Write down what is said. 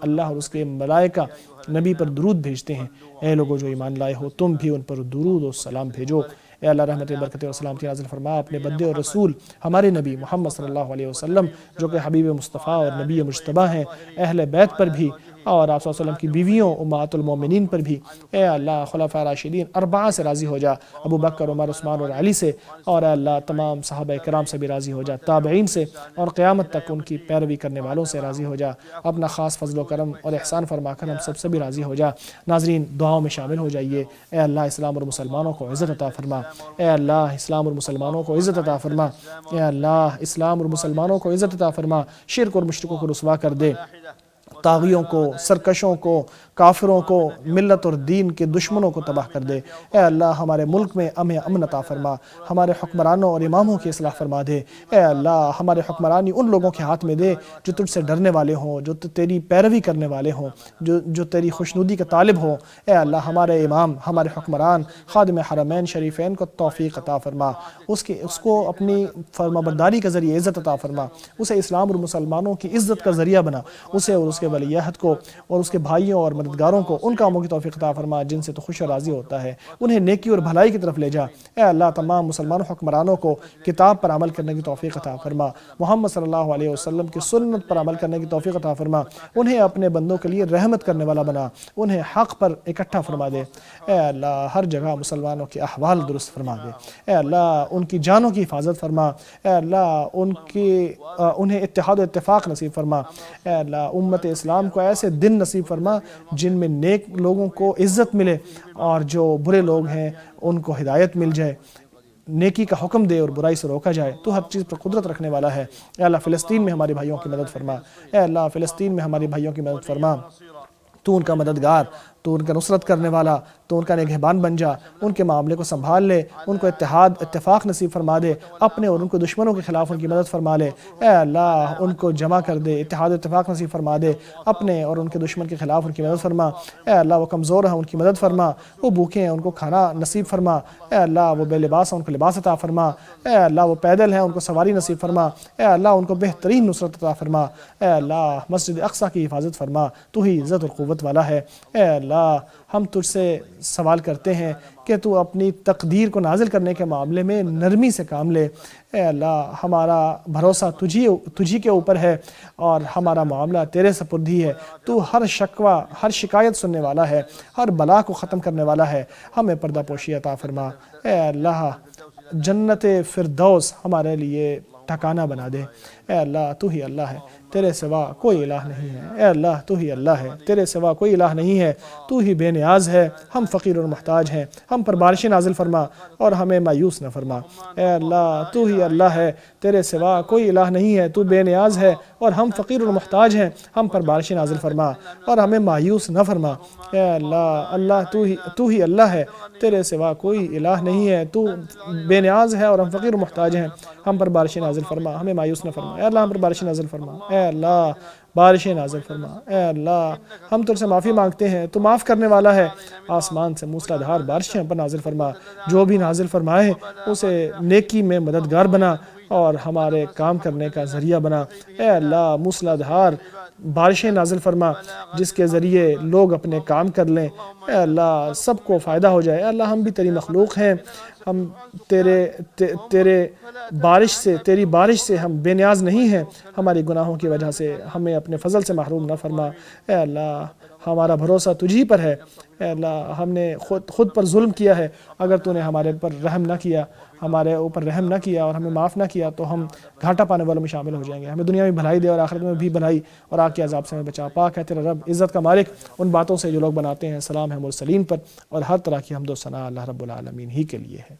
اللہ اور اس کے ملائکہ نبی پر درود بھیجتے ہیں۔ اے لوگو جو ایمان لائے ہو، تم بھی ان پر درود و سلام بھیجو۔ اے اللہ رحمت برکت اور سلامتی نازل فرما اپنے بندے اور رسول ہمارے نبی محمد صلی اللہ علیہ وسلم جو کہ حبیب مصطفیٰ اور نبی مجتبیٰ ہیں، اہل بیت پر بھی، اور آپ صلی اللہ علیہ وسلم کی بیویوں امہات المومنین پر بھی۔ اے اللہ خلفاء راشدین اربعہ سے راضی ہو جا، ابو بکر، عمر، عثمان اور علی سے، اور اے اللہ تمام صحابہ کرام سے بھی راضی ہو جا، تابعین سے، اور قیامت تک ان کی پیروی کرنے والوں سے راضی ہو جا۔ اپنا خاص فضل و کرم اور احسان فرما کر ہم سب سے بھی راضی ہو جا۔ ناظرین دعاؤں میں شامل ہو جائیے۔ اے اللہ اسلام اور مسلمانوں کو عزت عطا فرما۔ اے اللہ اسلام اور مسلمانوں کو عزت عطا فرما۔ اے اللہ اسلام اور مسلمانوں کو عزت عطا فرما، شرک اور مشرکوں کو رسوا کر دے، طاغیوں کو، سرکشوں کو، کافروں کو، ملت اور دین کے دشمنوں کو تباہ کر دے۔ اے اللہ ہمارے ملک میں امن عطا فرما، ہمارے حکمرانوں اور اماموں کی اصلاح فرما دے۔ اے اللہ ہمارے حکمرانی ان لوگوں کے ہاتھ میں دے جو تجھ سے ڈرنے والے ہوں، جو تیری پیروی کرنے والے ہوں، جو تیری خوشنودی کا طالب ہوں۔ اے اللہ ہمارے امام، ہمارے حکمران، خادم حرمین شریفین کو توفیق عطا فرما، اس کو اپنی فرما برداری کے ذریعے عزت عطا فرما، اسے اسلام اور مسلمانوں کی عزت کا ذریعہ بنا، اسے اور اس کے ولی عہد کو اور اس کے بھائیوں اور مددگاروں کو ان کاموں کی توفیق عطا فرما جن سے تو خوش و راضی ہوتا ہے، انہیں نیکی اور بھلائی کی طرف لے جا۔ اے اللہ تمام مسلمان حکمرانوں کو کتاب پر عمل کرنے کی توفیق عطا فرما، محمد صلی اللہ علیہ وسلم کی سنت پر عمل کرنے کی توفیق عطا فرما، انہیں اپنے بندوں کے لیے رحمت کرنے والا بنا، انہیں حق پر اکٹھا فرما دے۔ اے اللہ ہر جگہ مسلمانوں کے احوال درست فرما دے۔ اے اللہ ان کی جانوں کی حفاظت فرما۔ اے اللہ انہیں اتحاد و اتفاق نصیب فرما۔ اے اللہ امت اسلام کو ایسے دن نصیب فرما جن میں نیک لوگوں کو عزت ملے اور جو برے لوگ ہیں ان کو ہدایت مل جائے، نیکی کا حکم دے اور برائی سے روکا جائے۔ تو ہر چیز پر قدرت رکھنے والا ہے۔ اے اللہ فلسطین میں ہمارے بھائیوں کی مدد فرما۔ اے اللہ فلسطین میں ہمارے بھائیوں کی مدد فرما، تو ان کا مددگار، تو ان کا نصرت کرنے والا، تو ان کا نگہبان بن جا، ان کے معاملے کو سنبھال لے، ان کو اتحاد اتفاق نصیب فرما دے، اپنے اور ان کو دشمنوں کے خلاف ان کی مدد فرما لے۔ اے اللہ ان کو جمع کر دے، اتحاد اتفاق نصیب فرما دے، اپنے اور ان کے دشمن کے خلاف ان کی مدد فرما۔ اے اللہ وہ کمزور ہیں ان کی مدد فرما، وہ بھوکے ہیں ان کو کھانا نصیب فرما۔ اے اللہ وہ بے لباس ہیں ان کو لباس عطا فرما۔ اے اللہ وہ پیدل ہیں ان کو سواری نصیب فرما۔ اے اللہ ان کو بہترین نصرت عطا فرما۔ اے اللہ مسجد اقصیٰ کی حفاظت فرما، تو ہی عزت اور قوت والا ہے۔ اے اللہ ہم تجھ سے سوال کرتے ہیں کہ تو اپنی تقدیر کو نازل کرنے کے معاملے میں نرمی سے کام لے۔ اے اللہ ہمارا بھروسہ تجھی کے اوپر ہے اور ہمارا معاملہ تیرے سپرد ہی ہے۔ تو ہر شکوہ، ہر شکایت سننے والا ہے، ہر بلا کو ختم کرنے والا ہے۔ ہمیں پردہ پوشی عطا فرما۔ اے اللہ جنت فردوس ہمارے لیے ٹھکانہ بنا دے۔ اے اللہ تو ہی اللہ ہے، تیرے سوا کوئی الہ نہیں ہے۔ اے اللہ تو ہی اللہ ہے، تیرے سوا کوئی الہ نہیں ہے، تو ہی بے نیاز ہے، ہم فقیر اور محتاج ہیں۔ ہم پر بارشیں نازل فرما اور ہمیں مایوس نہ فرما۔ اے اللہ تو ہی اللہ ہے، تیرے سوا کوئی الہ نہیں ہے، تو بے نیاز ہے اور ہم فقیر اور محتاج ہیں، ہم پر بارشیں نازل فرما اور ہمیں مایوس نہ فرما۔ اے اللہ تو ہی اللہ ہے، تیرے سوا کوئی الہ نہیں ہے، تو بے نیاز ہے اور ہم فقیر اور محتاج ہیں، ہم پر بارشیں نازل فرما، ہمیں مایوس نہ فرما۔ اے اللہ ہم پر بارشیں نازل فرما۔ اے اللہ بارشیں نازل فرما۔ اے اللہ ہم تجھ سے معافی مانگتے ہیں، تو معاف کرنے والا ہے، آسمان سے موسلادھار بارشیں ہم پر نازل فرما، جو بھی نازل فرمائے اسے نیکی میں مددگار بنا اور ہمارے کام کرنے کا ذریعہ بنا۔ اے اللہ موسلادھار بارشیں نازل فرما جس کے ذریعے لوگ اپنے کام کر لیں، اے اللہ سب کو فائدہ ہو جائے۔ اے اللہ ہم بھی تیری مخلوق ہیں، ہم تیری بارش سے ہم بے نیاز نہیں ہیں، ہماری گناہوں کی وجہ سے ہمیں اپنے فضل سے محروم نہ فرما۔ اے اللہ ہمارا بھروسہ تجھی پر ہے۔ اے اللہ ہم نے خود پر ظلم کیا ہے، اگر تو نے ہمارے اوپر رحم نہ کیا، ہمارے اوپر رحم نہ کیا اور ہمیں معاف نہ کیا تو ہم گھاٹا پانے والوں میں شامل ہو جائیں گے۔ ہمیں دنیا میں بھلائی دے اور آخرت میں بھی بھلائی، اور آگ کے عذاب سے ہمیں بچا۔ پاک ہے تیرا رب عزت کا مالک ان باتوں سے جو لوگ بناتے ہیں۔ سلام ہے مرسلین پر اور ہر طرح کی حمد و ثنا اللہ رب العالمین ہی کے لیے ہے۔